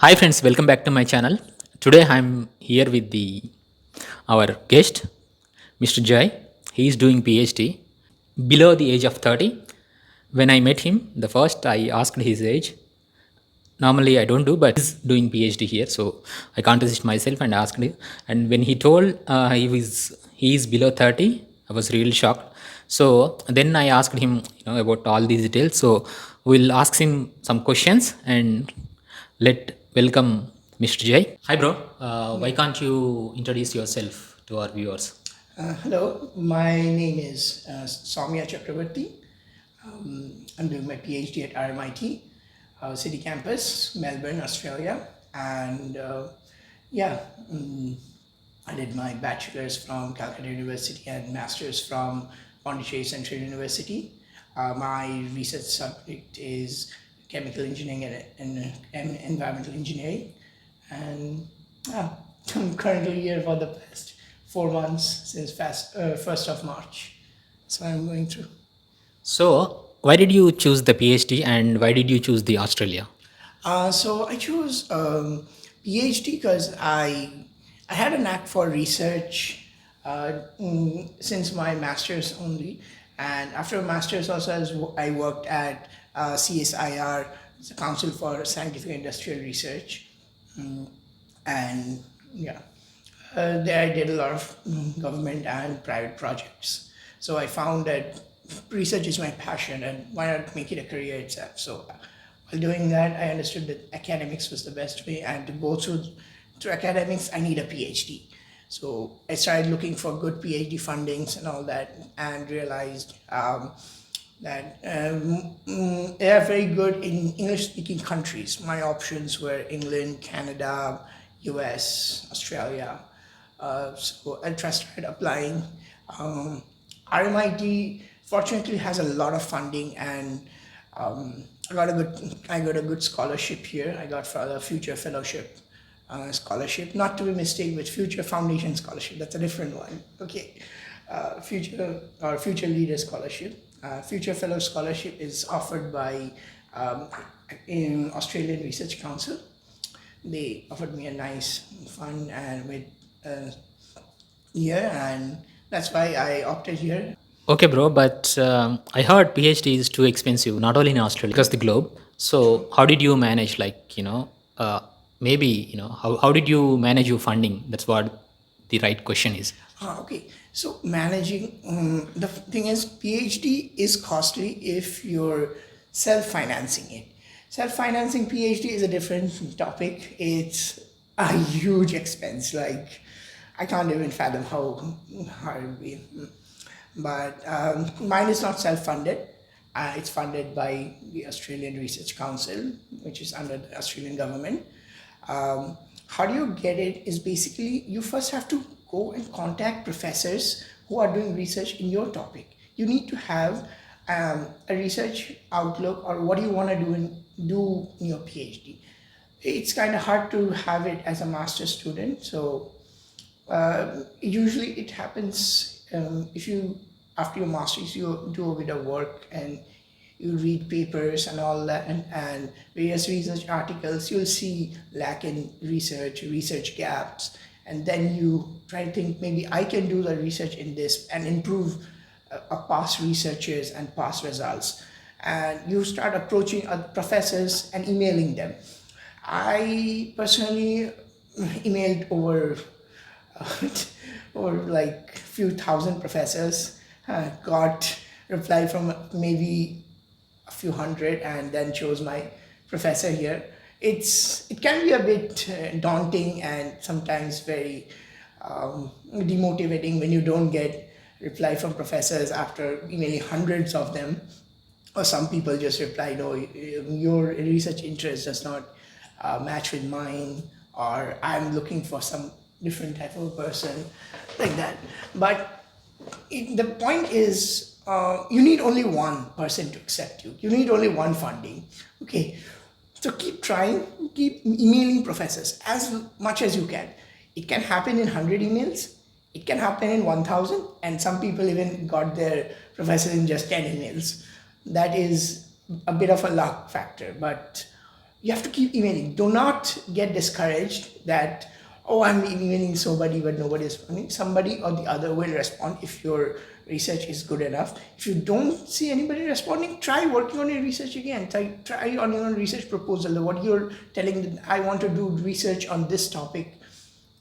Hi friends, welcome back to my channel. Today I'm here with our guest, Mr. Jai. He is doing PhD below the age of 30. When I met him, the first I asked his age. Normally I don't do, but he's doing PhD here, so I can't resist myself and asked him. And when he told he is below 30, I was really shocked. So then I asked him, about all these details. So we'll ask him some questions and let welcome Mr. Jay. Hi, bro. Why can't you introduce yourself to our viewers? Hello, my name is Soumya Chakrabarthi. I'm doing my PhD at RMIT, City Campus, Melbourne, Australia. And yeah, I did my bachelor's from Calcutta University and master's from Pondicherry Central University. My research subject is chemical engineering and environmental engineering. And I'm currently here for the past 4 months since 1st of March. So I'm going through. So, why did you choose the PhD and why did you choose the Australia? So I chose PhD because I had a knack for research since my master's only, and after master's also I worked at CSIR, the Council for Scientific Industrial Research, and yeah, there I did a lot of government and private projects. So I found that research is my passion, and why not make it a career itself? So while doing that, I understood that academics was the best way, and to go through academics, I need a PhD. So I started looking for good PhD fundings and all that, and realized that they are very good in English-speaking countries. My options were England, Canada, US, Australia. So I started applying. RMIT fortunately has a lot of funding, and I got a good scholarship here. I got for the Future Fellowship scholarship, not to be mistaken with Future Foundation scholarship. That's a different one. Okay, Future Leader scholarship. Future Fellow scholarship is offered by in Australian Research Council. They offered me a nice fund and with year, and that's why I opted here. Okay, bro, but I heard PhD is too expensive, not only in Australia, across the globe. So, how did you manage, maybe, how did you manage your funding? That's what the right question is. Okay, so managing the thing is, PhD is costly if you're self-financing it. Self-financing PhD is a different topic. It's a huge expense. Like I can't even fathom how hard it would be. But mine is not self-funded. It's funded by the Australian Research Council, which is under the Australian government. How do you get it is basically you first have to go and contact professors who are doing research in your topic. You need to have a research outlook or what do you want to do in your PhD. It's kind of hard to have it as a master's student. So usually it happens if you after your master's you do a bit of work and you read papers and all that, and various research articles. You'll see lack in research gaps, and then you try to think maybe I can do the research in this and improve past researchers and past results. And you start approaching other professors and emailing them. I personally emailed over or like few thousand professors, got reply from maybe a few hundred, and then chose my professor here. It can be a bit daunting and sometimes very demotivating when you don't get reply from professors after emailing hundreds of them, or some people just reply, no, your research interest does not match with mine, or I'm looking for some different type of person, like that. But the point is, you need only one person to accept you. You need only one funding. Okay, so keep trying, keep emailing professors as much as you can. It can happen in 100 emails. It can happen in 1,000, and some people even got their professor in just 10 emails. That is a bit of a luck factor, but you have to keep emailing. Do not get discouraged that, oh, I'm emailing somebody but nobody is responding. Somebody or the other will respond if your research is good enough. If you don't see anybody responding, try working on your research again. Try on your own research proposal. What you're telling them, I want to do research on this topic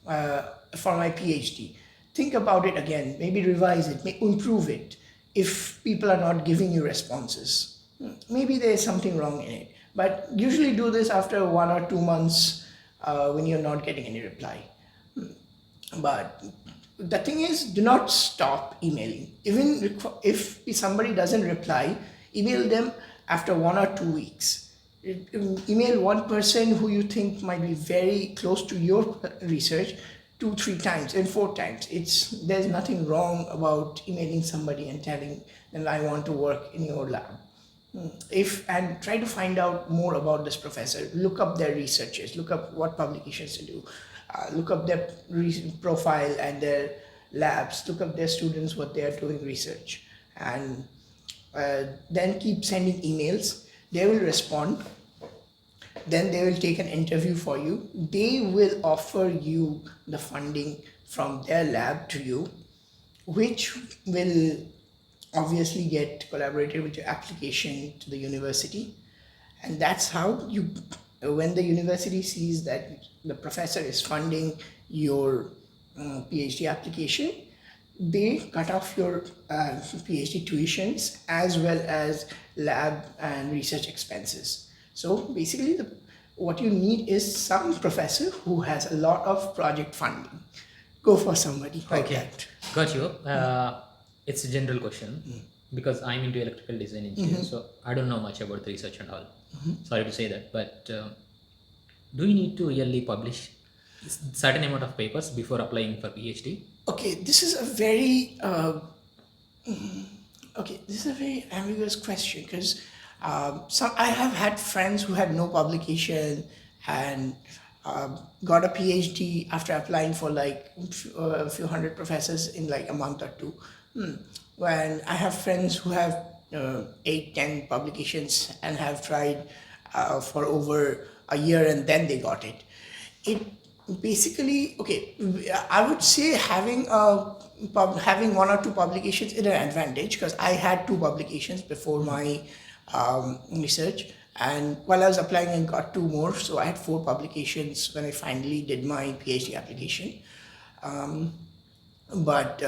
for my PhD. Think about it again, maybe revise it, improve it. If people are not giving you responses, maybe there is something wrong in it. But usually do this after 1 or 2 months when you're not getting any reply. But the thing is, do not stop emailing. Even if somebody doesn't reply, email them after 1 or 2 weeks. Email one person who you think might be very close to your research 2-3 times and 4 times. There's nothing wrong about emailing somebody and telling them, I want to work in your lab. And try to find out more about this professor. Look up their researches, look up what publications they do, look up their profile and their labs, look up their students, what they are doing research, and then keep sending emails. They will respond. Then they will take an interview for you. They will offer you the funding from their lab to you, which will obviously get collaborated with your application to the university. And that's how when the university sees that the professor is funding your PhD application, they cut off your PhD tuitions as well as lab and research expenses. So basically what you need is some professor who has a lot of project funding. Go for somebody like that. Got you. It's a general question because I'm into electrical design engineering, so I don't know much about the research and all. Sorry to say that, but do you need to really publish certain amount of papers before applying for PhD? Okay, this is a very ambiguous question because I have had friends who had no publication and got a PhD after applying for like a few hundred professors in like a month or two. When I have friends who have 8-10 publications and have tried for over a year and then they got it. It basically, I would say having 1 or 2 publications is an advantage because I had 2 publications before my research, and while I was applying I got 2 more, so I had 4 publications when I finally did my PhD application. But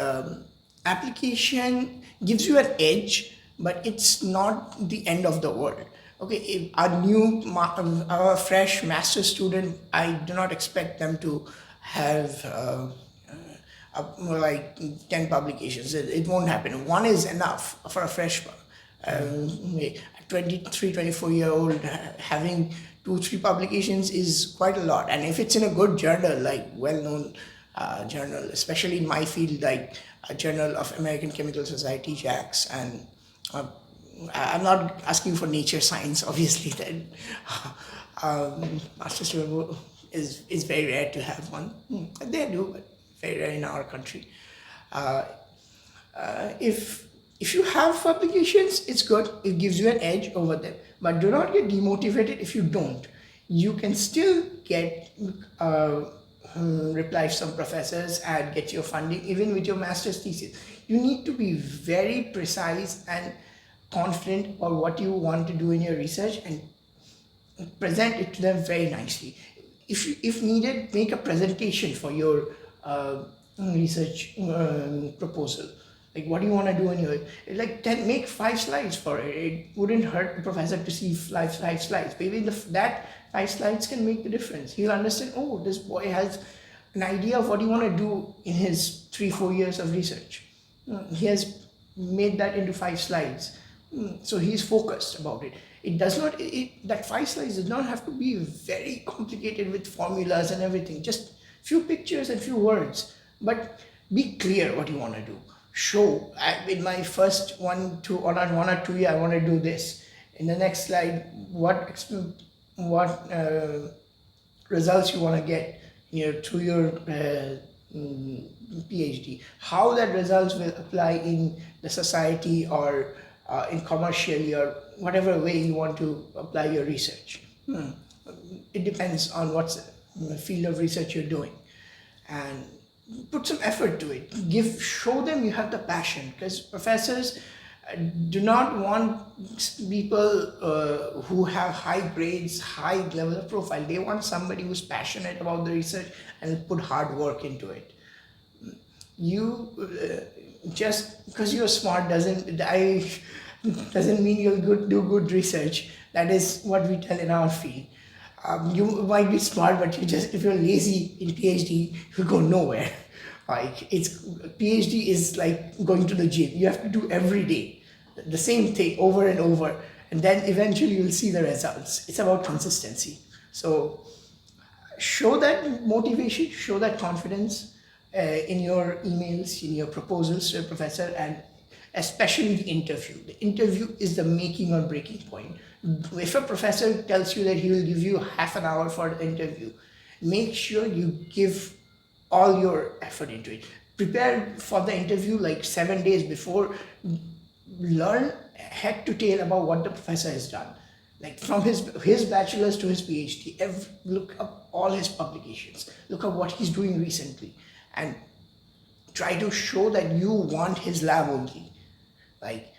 application gives you an edge, but it's not the end of the world. Okay, if a fresh master's student, I do not expect them to have like 10 publications. It won't happen. 1 is enough for a fresh 23, 24-year-old. Having 2-3 publications is quite a lot. And if it's in a good journal, like well-known journal, especially in my field, like a Journal of American Chemical Society, JACS, and I'm not asking for nature science, obviously. That master's student is very rare to have one. They do, but very rare in our country. If you have publications, it's good. It gives you an edge over them. But do not get demotivated if you don't. You can still get replies from professors and get your funding even with your master's thesis. You need to be very precise and confident about what you want to do in your research and present it to them very nicely. If needed, make a presentation for your research proposal. Like, what do you want to do in your, make 5 slides for it. It wouldn't hurt the professor to see 5 slides. Maybe that 5 slides can make the difference. He'll understand, oh, this boy has an idea of what he want to do in his 3-4 years of research. He has made that into 5 slides. So he's focused about it. That 5 slides does not have to be very complicated with formulas and everything. Just few pictures and few words. But be clear what you want to do. Show, in my first 1 or 2 year, I want to do this. In the next slide, what results you want to get through your PhD. How that results will apply in the society or in commercially or whatever way you want to apply your research. it depends on what's the field of research you're doing, and put some effort to it. Show them you have the passion, because professors do not want people who have high grades, high level of profile. They want somebody who's passionate about the research and put hard work into it. You just because you're smart doesn't mean you'll do good research. That is what we tell in our field. You might be smart, but if you're lazy in PhD, you go nowhere. Like PhD is like going to the gym. You have to do every day the same thing over and over, and then eventually you'll see the results. It's about consistency. So show that motivation, show that confidence in your emails, in your proposals to a professor, and especially the interview. The interview is the making or breaking point. If a professor tells you that he will give you half an hour for the interview, make sure you give all your effort into it. Prepare for the interview like 7 days before. Learn head to tail about what the professor has done. Like from his bachelor's to his PhD, look up all his publications. Look up what he's doing recently, and try to show that you want his lab only. Like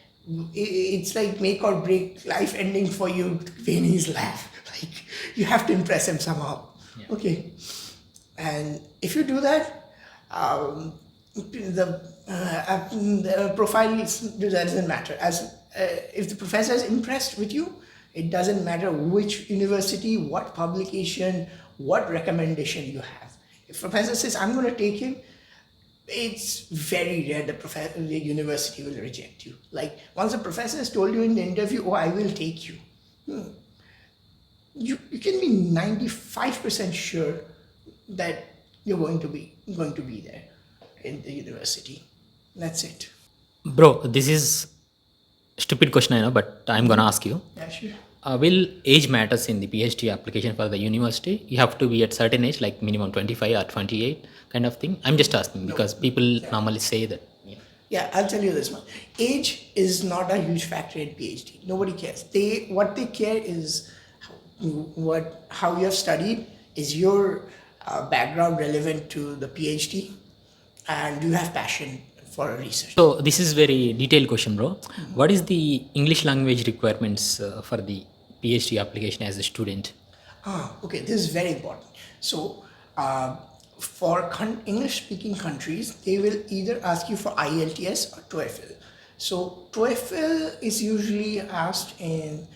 it's like make or break, life ending for you to be in his lab. Like you have to impress him somehow. Yeah. Okay, and if you do that, the profile doesn't matter. As if the professor is impressed with you, it doesn't matter which university, what publication, what recommendation you have. If professor says I'm going to take him, it's very rare the university will reject you. Like once a professor has told you in the interview, "Oh, I will take you," you can be 95% sure that you're going to be there in the university. That's it. Bro, this is stupid question, I know, but I'm gonna ask you. Yeah, sure. Will age matters in the PhD application for the university? You have to be at certain age, like minimum 25 or 28 kind of thing? I'm just asking because people normally say that. Yeah, I'll tell you this much. Age is not a huge factor in PhD. Nobody cares. What they care is how you have studied. Is your background relevant to the PhD? And do you have passion for research? So this is very detailed question, bro. Mm-hmm. What is the English language requirements for the PhD application as a student? Okay, this is very important. So for English-speaking countries, they will either ask you for IELTS or TOEFL. So TOEFL is usually asked in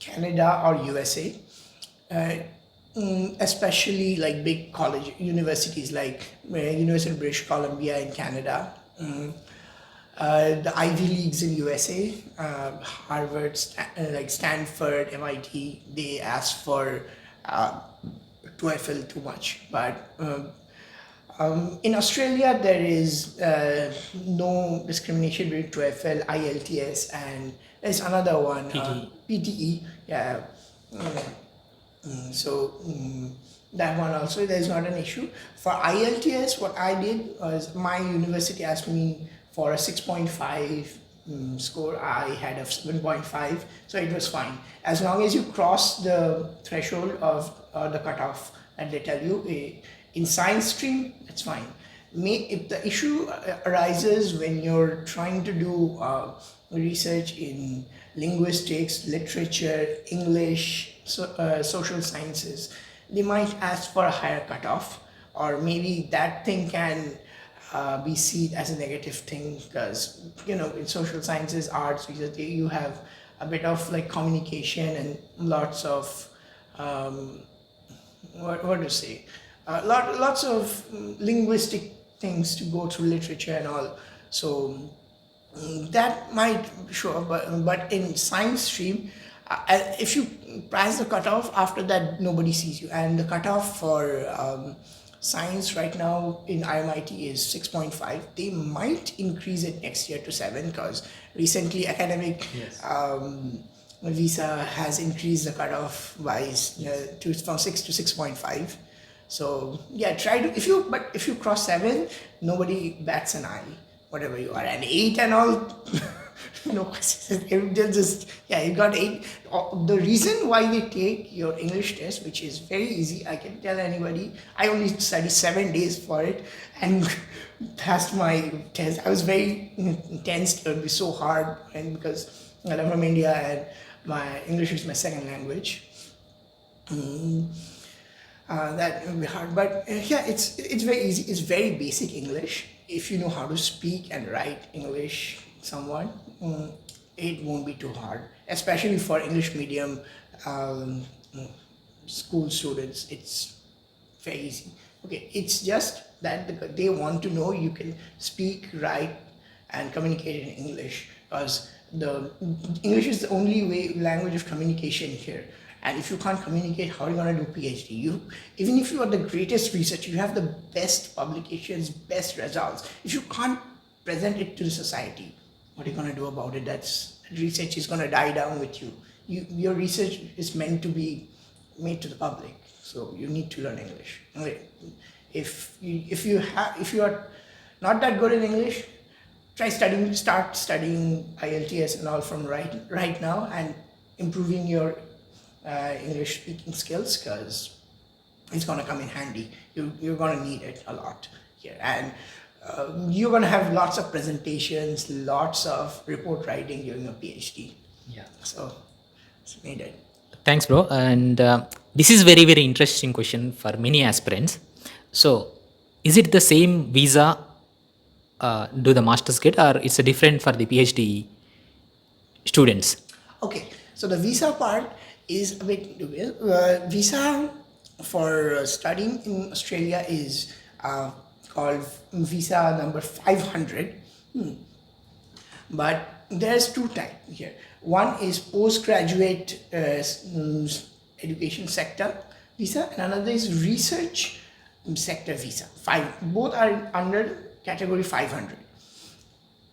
Canada or USA. Especially like big college universities like University of British Columbia in Canada, the Ivy Leagues in USA, Harvard, like Stanford, MIT, they ask for TOEFL too much. But in Australia, there is no discrimination between TOEFL, IELTS, and there's another one, PTE. Yeah. So that one also, there's not an issue. For IELTS, what I did was my university asked me for a 6.5 score. I had a 7.5, so it was fine. As long as you cross the threshold of the cutoff that they tell you in science stream, that's fine. If the issue arises when you're trying to do research in linguistics, literature, English, social sciences, they might ask for a higher cutoff, or maybe that thing can be seen as a negative thing, because in social sciences, arts, you have a bit of like communication and lots of lots of linguistic things to go through, literature and all. So that might show up, but in science stream, if you pass the cutoff, after that nobody sees you. And the cutoff for science right now in RMIT is 6.5. They might increase it next year to 7, because recently academic visa has increased the cutoff by from 6 to 6.5. So yeah, if you cross 7, nobody bats an eye, whatever you are. And 8 and all, No questions. They'll just, yeah, you got 8. The reason why they take your English test, which is very easy, I can tell anybody, I only studied 7 days for it and passed my test. I was very tensed. It would be so hard, and because I'm from India and my English is my second language. That would be hard, but yeah, it's very easy. It's very basic English. If you know how to speak and write English somewhat, it won't be too hard. Especially for English medium um, school students, it's very easy. Okay, it's just that they want to know you can speak, write, and communicate in English, because the English is the only language of communication here. And if you can't communicate, how are you going to do PhD? Even if you are the greatest researcher, you have the best publications, best results. If you can't present it to the society, what are you going to do about it? That research is going to die down with you. Your research is meant to be made to the public, so you need to learn English. Okay. If you are not that good in English, start studying IELTS and all from right now, and improving your English speaking skills, because it's going to come in handy. You're going to need it a lot here, and you're going to have lots of presentations, lots of report writing during your PhD. Yeah. So it's needed. Thanks, bro. And this is very, very interesting question for many aspirants. So, is it the same visa do the masters get, or it's a different for the PhD students? Okay, so the visa part is a bit dubious. Visa for studying in Australia is called visa number 500. But there's two types here. One is postgraduate education sector visa, and another is research sector visa. Both are under category 500.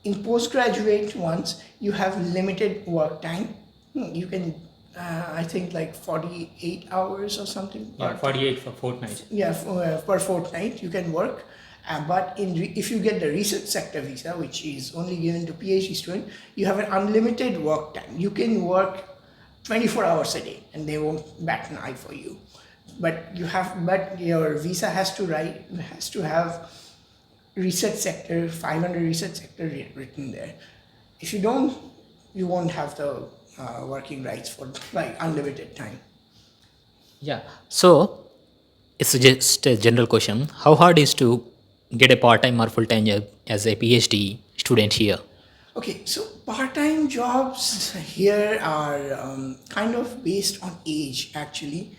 In postgraduate ones, you have limited work time. You can, I think, like 48 hours or something. Yeah, 48 for fortnight. Yeah, per fortnight you can work. But if you get the research sector visa, which is only given to PhD students, you have an unlimited work time. You can work 24 hours a day, and they won't bat an eye for you. But your visa has to have research sector 500 research sector written there. If you don't, you won't have the working rights for like unlimited time. Yeah. So, it's just a general question. How hard is to get a part-time or full-time job as a PhD student here? Okay, so part-time jobs here are kind of based on age, actually.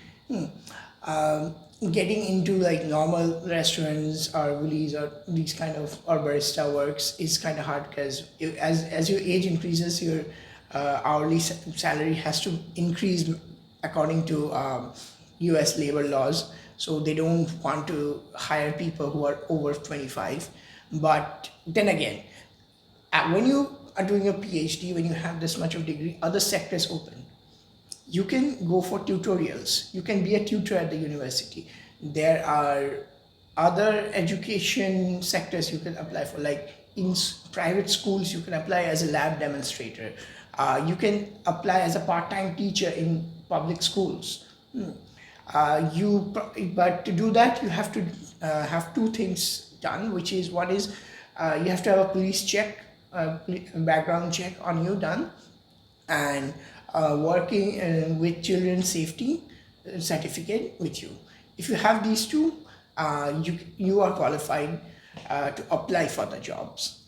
Getting into like normal restaurants or Woolies or these kind of or barista works is kind of hard, because as your age increases, your hourly salary has to increase according to US labor laws. So they don't want to hire people who are over 25. But then again, when you are doing a PhD, when you have this much of degree, other sectors open. You can go for tutorials. You can be a tutor at the university. There are other education sectors you can apply for, like in private schools, you can apply as a lab demonstrator. You can apply as a part-time teacher in public schools. But to do that, you have to have two things done, which is one is you have to have a police check, background check on you done, and working with children's safety certificate with you. If you have these two, you are qualified to apply for the jobs.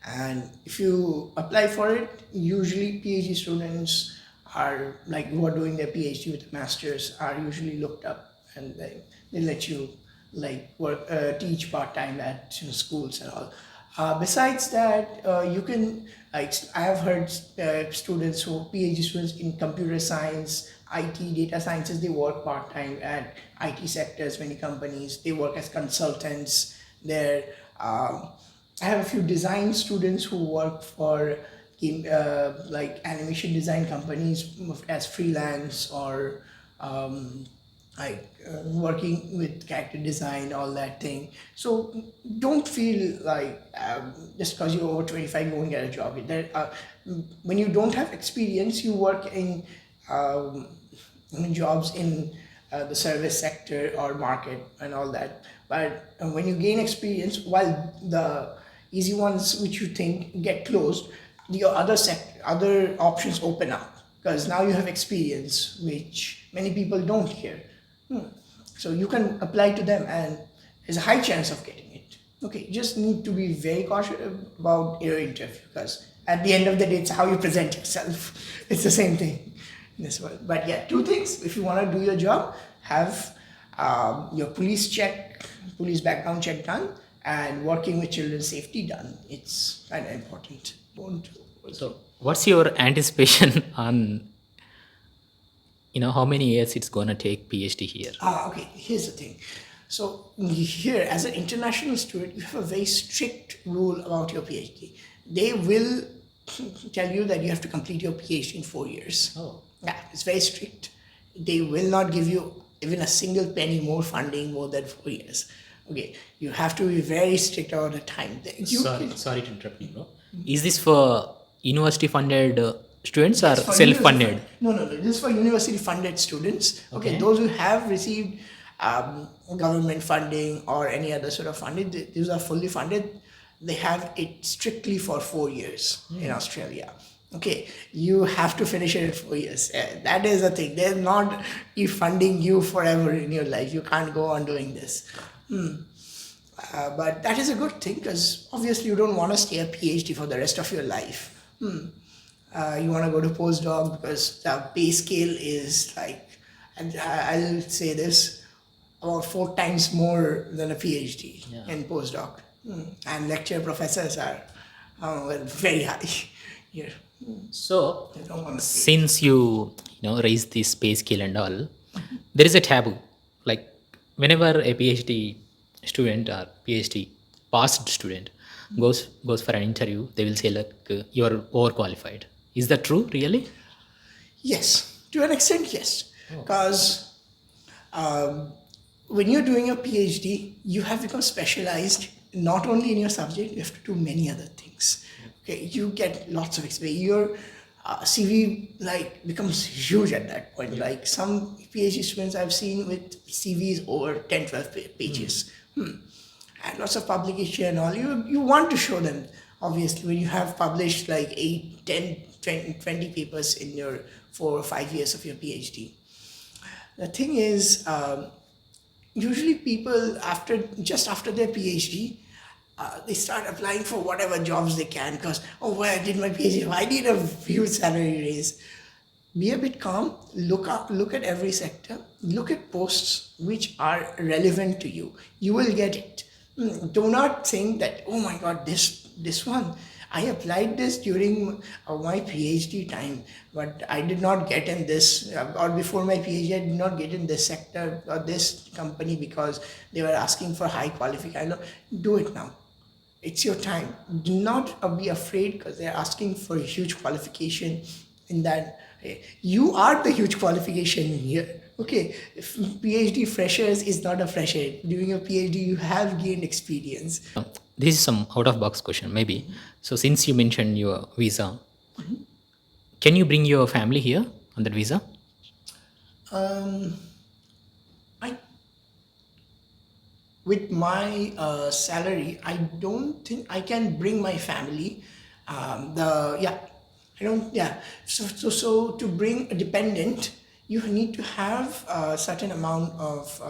And if you apply for it, usually PhD students are like who are doing their PhD with a master's are usually looked up, and they let you like work teach part-time at schools and all. Besides that, you can like I have heard students who PhD students in computer science, IT, data sciences, they work part-time at IT sectors, many companies. They work as consultants there. I have a few design students who work for like animation design companies as freelance or like working with character design, all that thing. So don't feel like just because you're over 25 you won't get a job. When you don't have experience, you work um, in jobs in the service sector or market and all that. But when you gain experience, while the easy ones which you think get closed, your other options open up because now you have experience which many people don't here. So you can apply to them and there's a high chance of getting it. Okay, you just need to be very cautious about your interview because at the end of the day, it's how you present yourself. It's the same thing in this world. But yeah, two things. If you want to do your job, have your police background check done and working with children's safety done. It's kind of important. So, what's your anticipation on how many years it's gonna take PhD here? Okay, here's the thing. So here, as an international student, you have a very strict rule about your PhD. They will tell you that you have to complete your PhD in 4 years. Oh. Yeah, it's very strict. They will not give you even a single penny more funding more than 4 years. Okay, you have to be very strict about the time. Sorry to interrupt you, bro. Is this for university funded students or self funded? No. This is for university funded students. Okay, Okay. those who have received government funding or any other sort of funding, these are fully funded. They have it strictly for 4 years in Australia. Okay, you have to finish it in 4 years. That is the thing. They're not funding you forever in your life. You can't go on doing this. But that is a good thing because obviously you don't want to stay a PhD for the rest of your life. You want to go to postdoc because the pay scale is like, and I'll say this, about 4 times more than a PhD in postdoc. And lecture professors are very high here. So, I don't want to say. since you raised this pay scale and all, there is a taboo. Like whenever a PhD student or PhD past student goes for an interview, they will say like you're overqualified. Is that true, really? Yes, to an extent, yes. Because when you're doing a PhD, you have become specialized not only in your subject, you have to do many other things. Okay, you get lots of experience. Your CV becomes huge at that point. Like some PhD students I've seen with CVs over 10, 12 pages. And lots of publication and all. You want to show them, obviously, when you have published like 8, 10, 20 papers in your 4 or 5 years of your PhD. The thing is, usually people just after their PhD, they start applying for whatever jobs they can because, where I did my PhD, I need a huge salary raise. Be a bit calm, look at every sector, look at posts which are relevant to you. You will get it. Do not think that, oh my God, this one, I applied this during my PhD time, but I did not get in this, or before my PhD, I did not get in this sector or this company because they were asking for high qualification. Do it now. It's your time. Do not be afraid because they're asking for a huge qualification in that. You are the huge qualification here. Okay, if PhD freshers is not a fresher. Doing a PhD, you have gained experience. This is some out of box question, maybe. So, since you mentioned your visa, can you bring your family here on that visa? I With my salary, I don't think I can bring my family. I don't. Yeah. So to bring a dependent, you need to have a certain amount of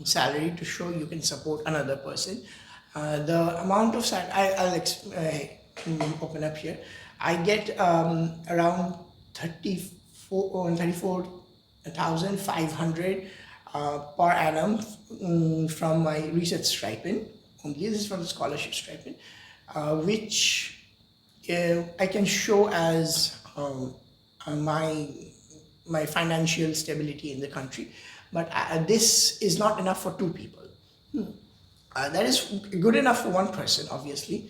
salary to show you can support another person. The amount of salary I'll open up here. I get around 34,500 per annum from my research stipend. Only this is from the scholarship stipend, which I can show as my financial stability in the country. But this is not enough for 2 people. That is good enough for 1 person, obviously.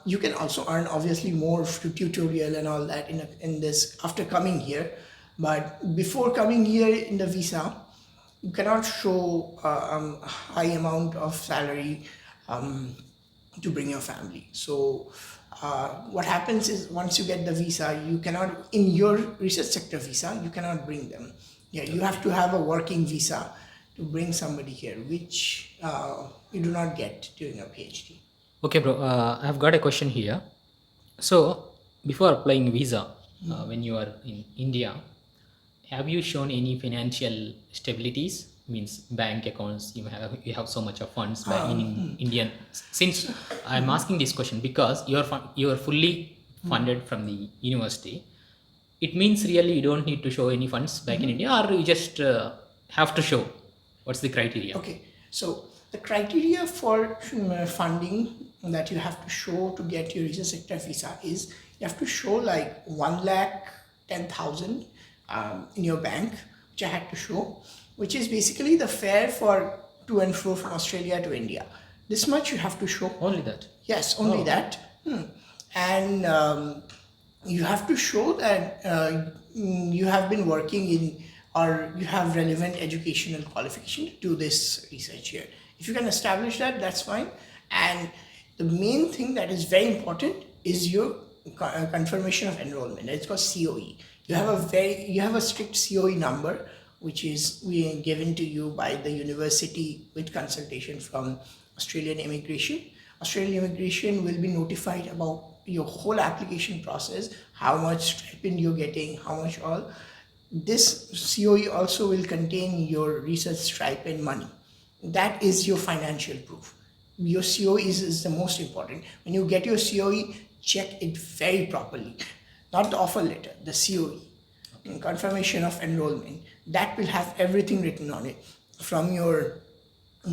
You can also earn obviously more through tutorial and all that in this after coming here. But before coming here in the visa, you cannot show a high amount of salary to bring your family. So what happens is once you get the visa, you cannot, in your research sector visa, you cannot bring them. Yeah, you have to have a working visa to bring somebody here, which you do not get during a PhD. Okay, bro. I've got a question here. So, before applying visa, when you are in India, have you shown any financial stabilities? Means bank accounts. You have so much of funds in Indian. Since I'm asking this question because you are fully funded from the university, it means really you don't need to show any funds back in India, or you just have to show. What's the criteria? Okay, so the criteria for funding that you have to show to get your research sector visa is you have to show like 1,10,000 in your bank, which I had to show, which is basically the fare for to and fro from Australia to India. This much you have to show. Only that. Yes, only that. And you have to show that you have been working in or you have relevant educational qualification to do this research here. If you can establish that, that's fine. And the main thing that is very important is your confirmation of enrollment. It's called COE. You have a strict COE number, which is given to you by the university with consultation from Australian Immigration. Australian Immigration will be notified about your whole application process, how much stipend you're getting, how much all. This COE also will contain your research stipend money. That is your financial proof. Your COE is the most important. When you get your COE, check it very properly. Not the offer letter, the COE, confirmation of enrollment. That will have everything written on it, from your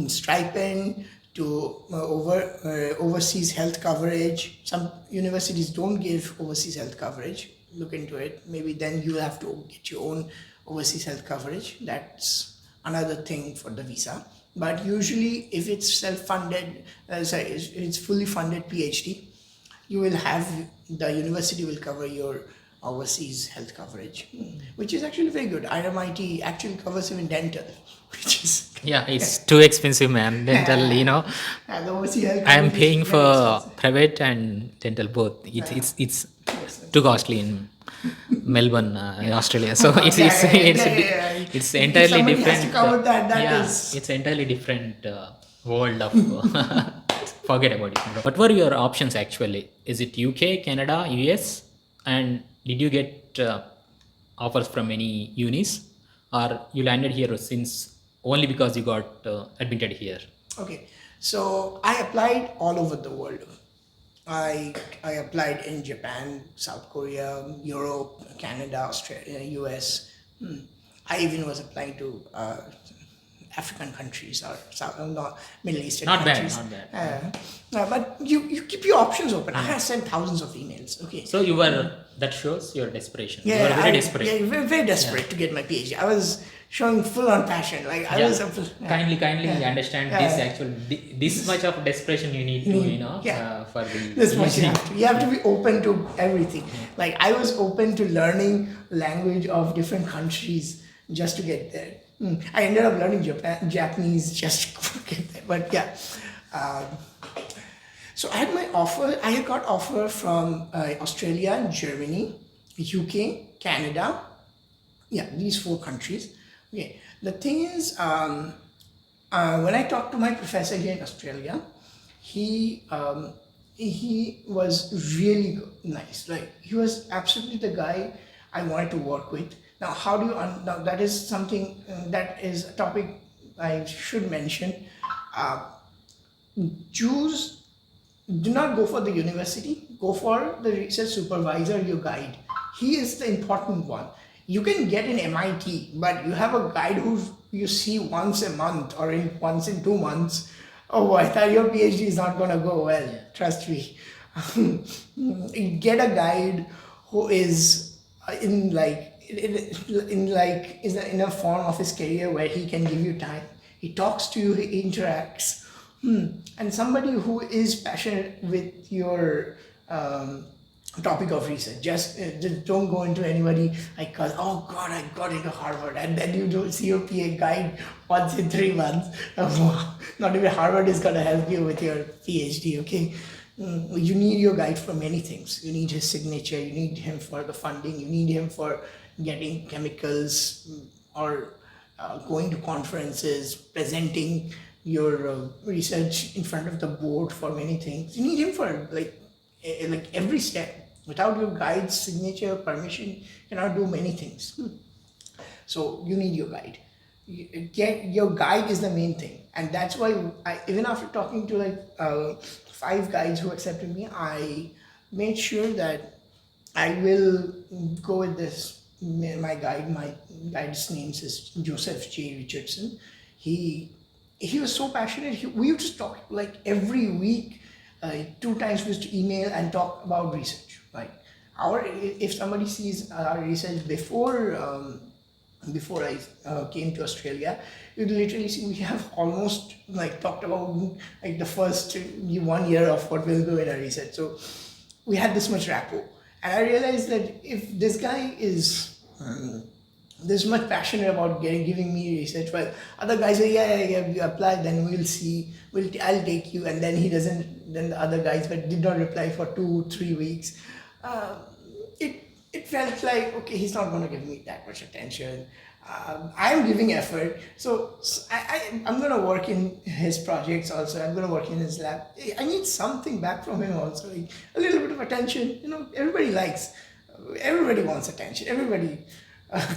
stipend to overseas health coverage. Some universities don't give overseas health coverage. Look into it. Maybe then you have to get your own overseas health coverage. That's another thing for the visa. But usually, if it's self-funded, it's fully funded PhD, you will have the university will cover your overseas health coverage, which is actually very good. RMIT actually covers even dental, which is Yeah, it's too expensive, man. Dental, the overseas health I am coverage is paying very for expensive. private and dental both. It's Yes, too costly in Melbourne, Australia. So it's yeah, it's yeah, it's, yeah, yeah, yeah. it's If entirely somebody different. has to cover that, that Yeah, is it's entirely different world of. Forget about it. What were your options actually? Is it UK, Canada, US, and did you get offers from any unis, or you landed here since only because you got admitted here? okay. So I applied all over the world. I applied in Japan, South Korea, Europe, Canada, Australia, US. I even was applying to African countries or not Middle Eastern Not bad, countries. not bad. But you keep your options open. I have sent thousands of emails. Okay. So you were, that shows your desperation. You Yeah, were very desperate. Yeah, very, very desperate to get my PhD. I was showing full on passion. Like I Yeah. was Kindly Yeah. understand Yeah. this actual, this much of desperation you need to, Yeah. for the This much PhD. you have to be open to everything. Like I was open to learning language of different countries just to get there. I ended up learning Japanese just to get there. But yeah. So I had my offer. I had got offer from Australia, Germany, UK, Canada. Yeah, these 4 countries. Okay. The thing is, when I talked to my professor here in Australia, he was really nice. Like he was absolutely the guy I wanted to work with. Now, how do you? Now that is something that is a topic I should mention. Choose. Do not go for the university. Go for the research supervisor, your guide. He is the important one. You can get an MIT, but you have a guide who you see once a month or once in 2 months. Oh, I thought your PhD is not gonna go well. Trust me. Get a guide who is in a form of his career where he can give you time. He talks to you. He interacts. And somebody who is passionate with your topic of research. Just don't go into anybody like, oh God, I got into Harvard, and then you don't see your PA guide once in 3 months. Not even Harvard is gonna help you with your PhD. Okay, you need your guide for many things. You need his signature. You need him for the funding. You need him for getting chemicals, or going to conferences, presenting your research in front of the board for many things. You need him for like every step. Without your guide's signature, permission, you cannot do many things. So you need your guide. Get your guide is the main thing, and that's why even after talking to like 5 guides who accepted me, I made sure that I will go with this. My guide's name is Joseph J. Richardson. He was so passionate. We used to talk like every week. 2 times we used to email and talk about research. Like if somebody sees our research before I came to Australia, you'd literally see we have almost like talked about like the first 1 year of what we'll do in our research. So we had this much rapport, and I realized that if this guy is this much passionate about giving me research, while other guys say, yeah, you apply, then we'll see, I'll take you, and then he doesn't, then the other guys but did not reply for 2-3 weeks. It felt like, okay, he's not going to give me that much attention. I'm giving effort, so I'm going to work in his projects also. I'm going to work in his lab. I need something back from him also, like a little bit of attention. Everybody wants attention. Everybody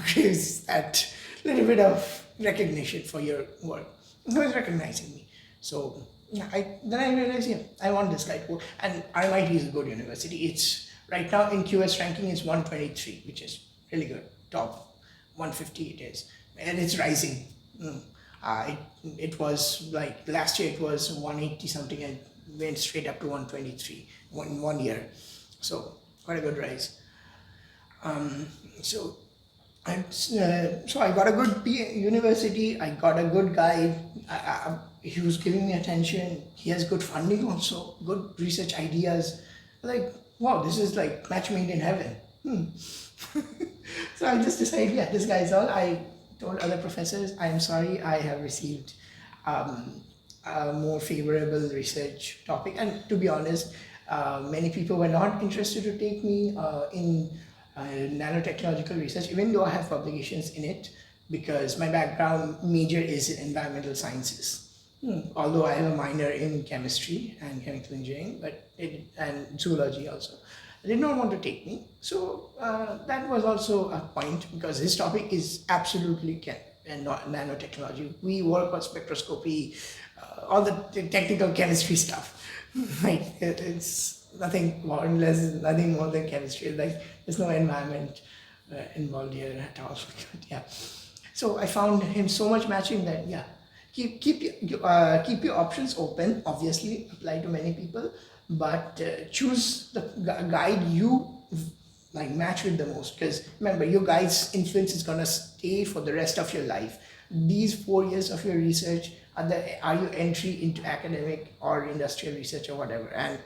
craves that little bit of recognition for your work. Who is recognizing me? So then I realized, I want this guy to, and RMIT is a good university. It's right now in QS ranking is 123, which is really good. Top 150 it is, and it's rising. It was like last year it was 180 something and went straight up to 123 one year. So quite a good rise. So I got a good university. I got a good guide. He was giving me attention. He has good funding also, good research ideas. Like, wow, this is like match made in heaven. So I just decided, this guy is all. I told other professors, I am sorry, I have received a more favorable research topic. And to be honest, many people were not interested to take me in nanotechnological research, even though I have publications in it, because my background major is in environmental sciences. Although I have a minor in chemistry and chemical engineering, and zoology also. They did not want to take me. So that was also a point, because his topic is absolutely and not nanotechnology. We work on spectroscopy, all the technical chemistry stuff. Right? It's nothing more than chemistry. Like, there's no environment involved here at all. So I found him so much matching that keep your options open. Obviously, apply to many people, but choose the guide you like match with the most. Because remember, your guide's influence is gonna stay for the rest of your life. These 4 years of your research are your entry into academic or industrial research or whatever. And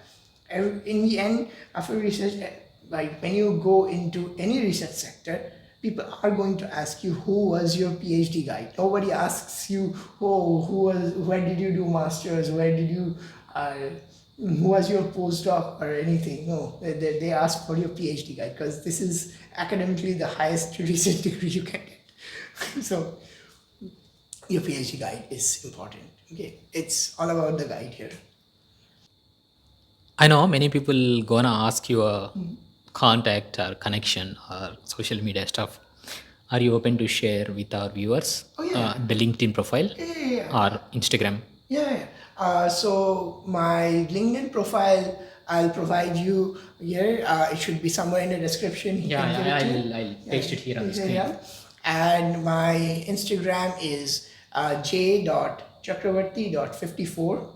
in the end, after research, like when you go into any research sector, people are going to ask you, who was your PhD guide? Nobody asks you, where did you do masters? Who was your postdoc or anything? No, they ask for your PhD guide, because this is academically the highest research degree you can get. So your PhD guide is important. Okay, it's all about the guide here. I know many people gonna ask you a contact or connection or social media stuff. Are you open to share with our viewers the LinkedIn profile or Instagram? So my LinkedIn profile, I'll provide you here. It should be somewhere in the description. I'll paste it here on the screen. And my Instagram is j.chakrabarti.54,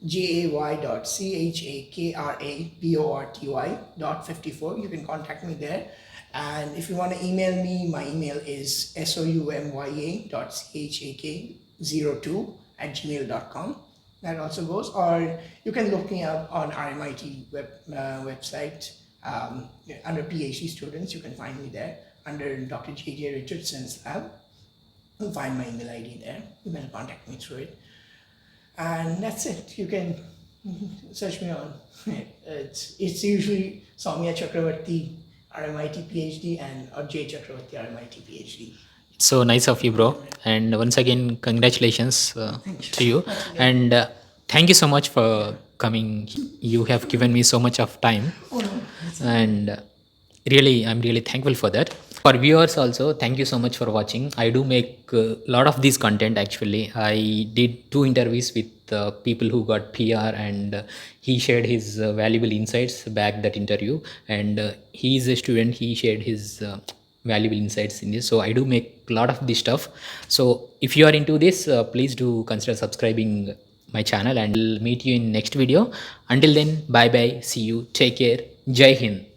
jay.chakrabarty.54. You can contact me there. And if you want to email me, my email is soumya.chak02@gmail.com. That also goes. Or you can look me up on RMIT website. under PhD students. You can find me there under Dr. J.J. Richardson's lab. You'll find my email ID there. You can contact me through it. And that's it. You can search me on. It's usually Soumya Chakrabarthi, RMIT PhD, and or J Chakrabarthi, RMIT PhD. So nice of you, bro. And once again, congratulations to you. And thank you so much for coming. You have given me so much of time. And I'm really thankful for that. For viewers also, thank you so much for watching. I do make a lot of this content actually. I did 2 interviews with people who got PR, and he shared his valuable insights back that interview. And he is a student. He shared his valuable insights in this. So I do make a lot of this stuff. So if you are into this, please do consider subscribing my channel, and I'll meet you in next video. Until then, bye bye. See you. Take care. Jai Hind.